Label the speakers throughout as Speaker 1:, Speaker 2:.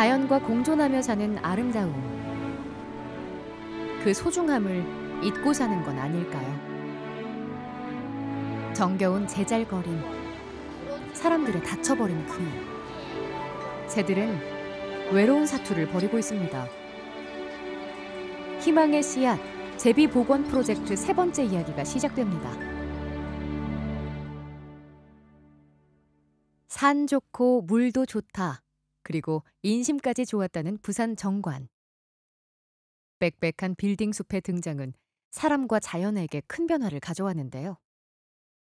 Speaker 1: 자연과 공존하며 사는 아름다움. 그 소중함을 잊고 사는 건 아닐까요? 정겨운 제잘거림, 사람들의 닫혀버린 그 일. 새들은 외로운 사투를 벌이고 있습니다. 희망의 씨앗, 제비복원 프로젝트 세 번째 이야기가 시작됩니다. 산 좋고 물도 좋다. 그리고 인심까지 좋았다는 부산 정관. 빽빽한 빌딩 숲의 등장은 사람과 자연에게 큰 변화를 가져왔는데요.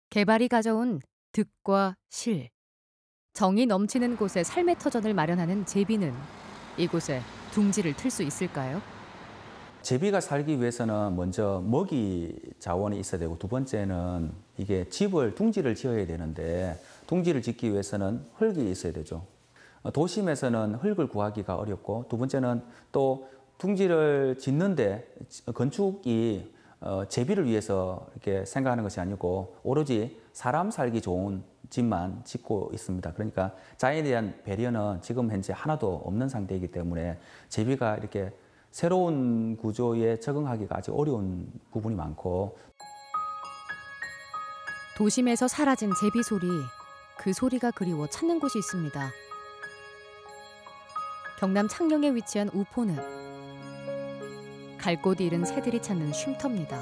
Speaker 1: 개발이 가져온 득과 실. 정이 넘치는 곳에 삶의 터전을 마련하는 제비는 이곳에 둥지를 틀 수 있을까요?
Speaker 2: 제비가 살기 위해서는 먼저 먹이 자원이 있어야 되고, 두 번째는 이게 둥지를 지어야 되는데, 둥지를 짓기 위해서는 흙이 있어야 되죠. 도심에서는 흙을 구하기가 어렵고, 두 번째는 또 둥지를 짓는데 건축이 제비를 위해서 이렇게 생각하는 것이 아니고 오로지 사람 살기 좋은 집만 짓고 있습니다. 그러니까 자연에 대한 배려는 지금 현재 하나도 없는 상태이기 때문에 제비가 이렇게 새로운 구조에 적응하기가 아주 어려운 부분이 많고.
Speaker 1: 도심에서 사라진 제비 소리, 그 소리가 그리워 찾는 곳이 있습니다. 경남 창녕에 위치한 우포늪. 갈 곳 잃은 새들이 찾는 쉼터입니다.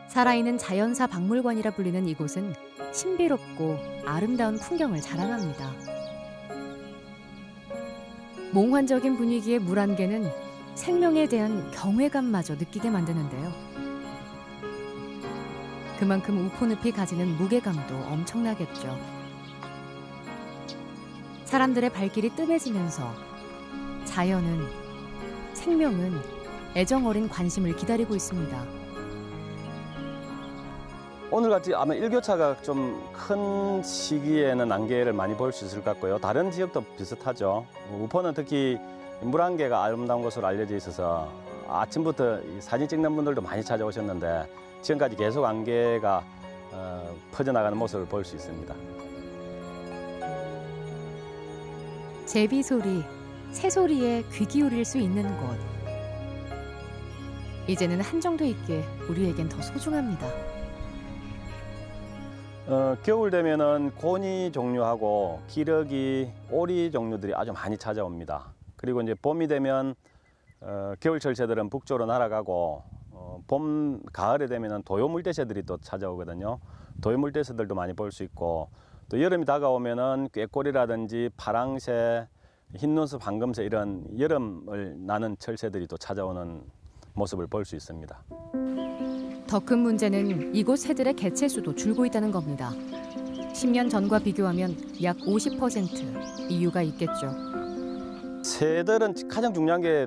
Speaker 1: 살아있는 자연사 박물관이라 불리는 이곳은 신비롭고 아름다운 풍경을 자랑합니다. 몽환적인 분위기의 물 안개는 생명에 대한 경외감마저 느끼게 만드는데요. 그만큼 우포늪이 가지는 무게감도 엄청나겠죠. 사람들의 발길이 뜸해지면서 자연은, 생명은 애정 어린 관심을 기다리고 있습니다.
Speaker 3: 오늘같이 아마 일교차가 좀 큰 시기에는 안개를 많이 볼 수 있을 것 같고요. 다른 지역도 비슷하죠. 우포는 특히 물안개가 아름다운 곳으로 알려져 있어서 아침부터 사진 찍는 분들도 많이 찾아오셨는데 지금까지 계속 안개가 퍼져나가는 모습을 볼 수 있습니다.
Speaker 1: 제비 소리, 새 소리에 귀 기울일 수 있는 곳. 이제는 한정돼 있기에 우리에겐 더 소중합니다.
Speaker 3: 겨울 되면은 고니 종류하고 기러기, 오리 종류들이 아주 많이 찾아옵니다. 그리고 이제 봄이 되면 겨울철 새들은 북쪽으로 날아가고 봄, 가을에 되면은 도요물대새들이 또 찾아오거든요. 도요물대새들도 많이 볼 수 있고, 또 여름이 다가오면은 꾀꼬리라든지 파랑새, 흰눈썹 황금새 이런 여름을 나는 철새들이 또 찾아오는 모습을 볼 수 있습니다.
Speaker 1: 더 큰 문제는 이곳 새들의 개체수도 줄고 있다는 겁니다. 10년 전과 비교하면 약 50% 이유가 있겠죠.
Speaker 3: 새들은 가장 중요한 게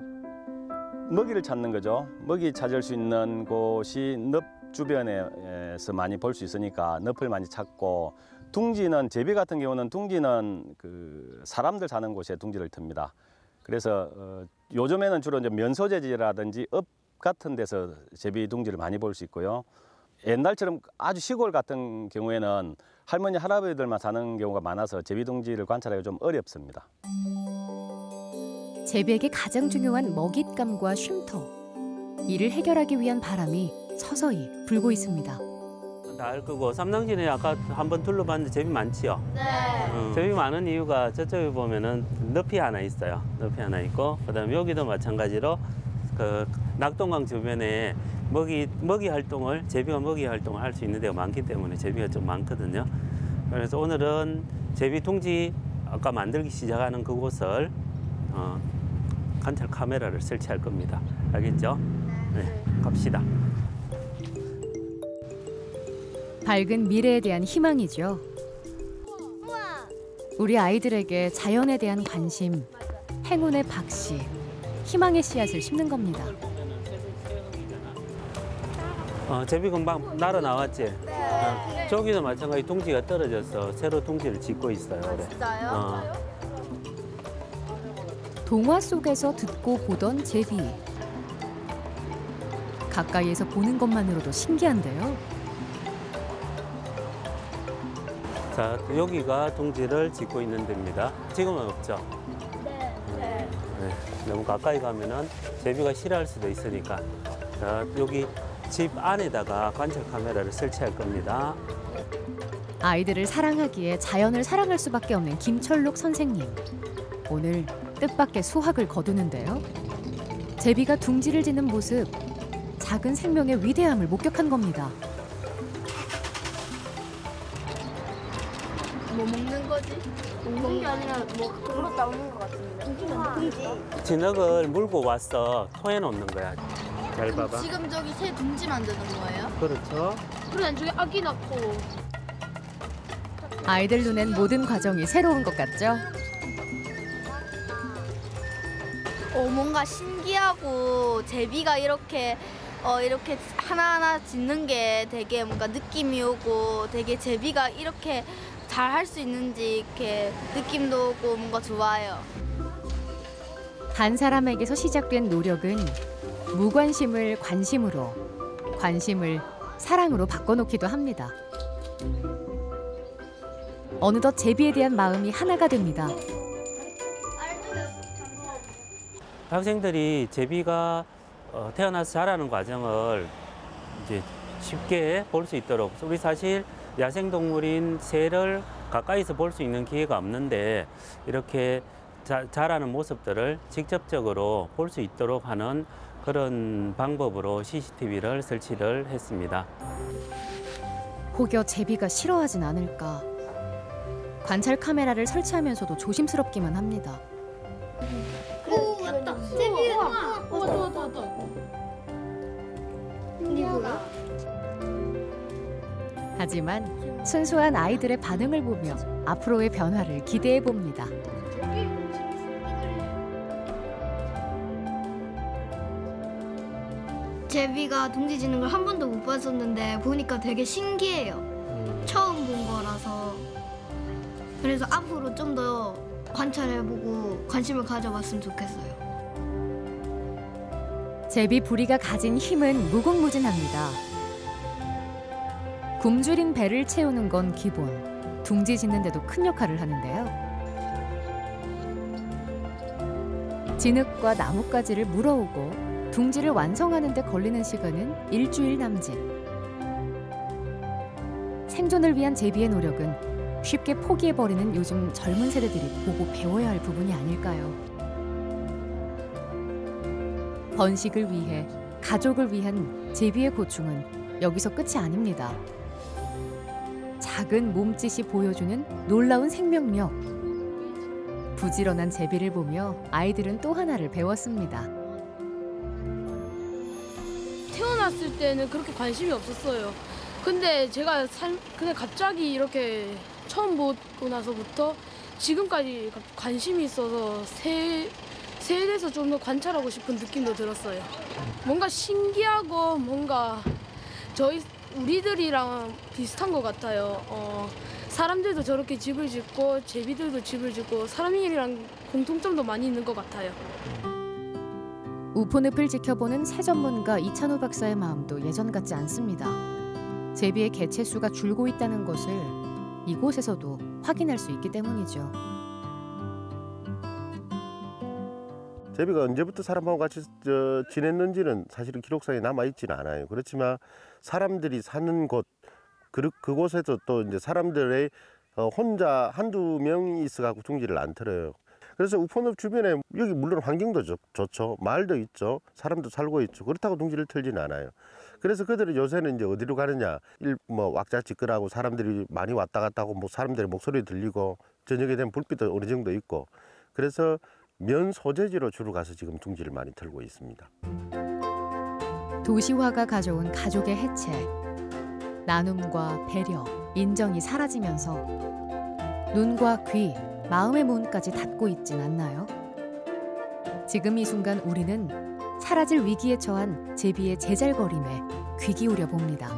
Speaker 3: 먹이를 찾는 거죠. 먹이 찾을 수 있는 곳이 늪 주변에서 많이 볼 수 있으니까 늪을 많이 찾고, 둥지는, 제비 같은 경우는 둥지는 그 사람들 사는 곳에 둥지를 틉니다. 그래서 요즘에는 주로 이제 면소재지라든지 읍 같은 데서 제비 둥지를 많이 볼 수 있고요. 옛날처럼 아주 시골 같은 경우에는 할머니, 할아버지들만 사는 경우가 많아서 제비 둥지를 관찰하기가 좀 어렵습니다.
Speaker 1: 제비에게 가장 중요한 먹잇감과 쉼터. 이를 해결하기 위한 바람이 서서히 불고 있습니다.
Speaker 4: 닿을 거고, 삼당진에 아까 한번 둘러봤는데 제비 많지요?
Speaker 5: 네.
Speaker 4: 제비 많은 이유가 저쪽에 보면은 늪이 하나 있어요. 늪이 하나 있고, 그다음에 여기도 마찬가지로 그 낙동강 주변에 먹이 활동을, 제비가 먹이 활동을 할 수 있는 데가 많기 때문에 제비가 좀 많거든요. 그래서 오늘은 제비 둥지 아까 만들기 시작하는 그곳을 관찰 카메라를 설치할 겁니다. 알겠죠? 네, 갑시다.
Speaker 1: 밝은 미래에 대한 희망이죠. 우리 아이들에게 자연에 대한 관심, 행운의 박씨, 희망의 씨앗을 심는 겁니다.
Speaker 4: 제비 금방 날아 나왔지? 네. 저기도 마찬가지 둥지가 떨어져서 새로 둥지를 짓고 있어요.
Speaker 5: 아, 진짜요?
Speaker 1: 동화 속에서 듣고 보던 제비. 가까이에서 보는 것만으로도 신기한데요.
Speaker 4: 자, 여기가 둥지를 짓고 있는 데입니다. 지금은 없죠? 네, 너무 가까이 가면은 제비가 싫어할 수도 있으니까. 자, 여기 집 안에다가 관찰 카메라를 설치할 겁니다.
Speaker 1: 아이들을 사랑하기에 자연을 사랑할 수밖에 없는 김철록 선생님. 오늘 뜻밖의 수확을 거두는데요. 제비가 둥지를 짓는 모습, 작은 생명의 위대함을 목격한 겁니다.
Speaker 5: 뭐 먹는 거지? 먹는 게 아니라 뭐 그걸로 나오는 것 같은데.
Speaker 4: 진흙을 물고 와서 토해 놓는 거야. 잘 봐봐.
Speaker 5: 지금 저기 새 둥지 만드는 거예요?
Speaker 4: 그렇죠.
Speaker 5: 그래, 저기 아기 낳고.
Speaker 1: 아이들 눈엔 모든 과정이 새로운 것 같죠?
Speaker 5: 뭔가 신기하고 제비가 이렇게 하나하나 짓는 게 되게 뭔가 느낌이 오고 되게 제비가 이렇게 잘 할 수 있는지 이렇게 느낌도 오고 뭔가 좋아요.
Speaker 1: 한 사람에게서 시작된 노력은 무관심을 관심으로, 관심을 사랑으로 바꿔놓기도 합니다. 어느덧 제비에 대한 마음이 하나가 됩니다.
Speaker 4: 학생들이 제비가 태어나서 자라는 과정을 이제 쉽게 볼 수 있도록, 우리 사실 야생동물인 새를 가까이서 볼 수 있는 기회가 없는데 이렇게 자라는 모습들을 직접적으로 볼 수 있도록 하는 그런 방법으로 CCTV를 설치를 했습니다.
Speaker 1: 혹여 제비가 싫어하진 않을까. 관찰 카메라를 설치하면서도 조심스럽기만 합니다.
Speaker 5: 오, 맞다. 제비. 왔다. 이게 뭐야?
Speaker 1: 하지만 순수한 아이들의 반응을 보며 앞으로의 변화를 기대해 봅니다.
Speaker 6: 제비가 둥지 짓는 걸 한 번도 못 봤었는데 보니까 되게 신기해요. 처음 본 거라서. 그래서 앞으로 좀 더 관찰해보고 관심을 가져봤으면 좋겠어요.
Speaker 1: 제비 부리가 가진 힘은 무궁무진합니다. 굶주린 배를 채우는 건 기본, 둥지 짓는 데도 큰 역할을 하는데요. 진흙과 나뭇가지를 물어오고 둥지를 완성하는 데 걸리는 시간은 일주일 남짓. 생존을 위한 제비의 노력은 쉽게 포기해버리는 요즘 젊은 세대들이 보고 배워야 할 부분이 아닐까요? 번식을 위해, 가족을 위한 제비의 고충은 여기서 끝이 아닙니다. 작은 몸짓이 보여주는 놀라운 생명력. 부지런한 제비를 보며 아이들은 또 하나를 배웠습니다.
Speaker 7: 태어났을 때는 그렇게 관심이 없었어요. 근데 제가 갑자기 이렇게 처음 보고 나서부터 지금까지 관심이 있어서 새에 대해서 좀 더 관찰하고 싶은 느낌도 들었어요. 뭔가 신기하고 뭔가 우리들이랑 비슷한 것 같아요. 사람들도 저렇게 집을 짓고 제비들도 집을 짓고 사람이랑 공통점도 많이 있는 것 같아요.
Speaker 1: 우포늪을 지켜보는 새 전문가 이찬호 박사의 마음도 예전 같지 않습니다. 제비의 개체 수가 줄고 있다는 것을 이곳에서도 확인할 수 있기 때문이죠.
Speaker 8: 제비가 언제부터 사람하고 같이 지냈는지는 사실은 기록상에 남아있지는 않아요. 그렇지만 사람들이 사는 곳, 그곳에서 또 이제 사람들의 혼자 한두 명이 있어가지고 둥지를 안 틀어요. 그래서 우포늪 주변에 여기 물론 환경도 좋죠. 마을도 있죠. 사람도 살고 있죠. 그렇다고 둥지를 틀지는 않아요. 그래서 그들은 요새는 이제 어디로 가느냐, 왁자지껄하고 사람들이 많이 왔다 갔다 하고 사람들의 목소리 들리고 저녁에 되면 불빛도 어느 정도 있고, 그래서 면 소재지로 주로 가서 지금 둥지를 많이 틀고 있습니다.
Speaker 1: 도시화가 가져온 가족의 해체, 나눔과 배려, 인정이 사라지면서 눈과 귀, 마음의 문까지 닫고 있진 않나요? 지금 이 순간 우리는 사라질 위기에 처한 제비의 제잘거림에 귀 기울여 봅니다.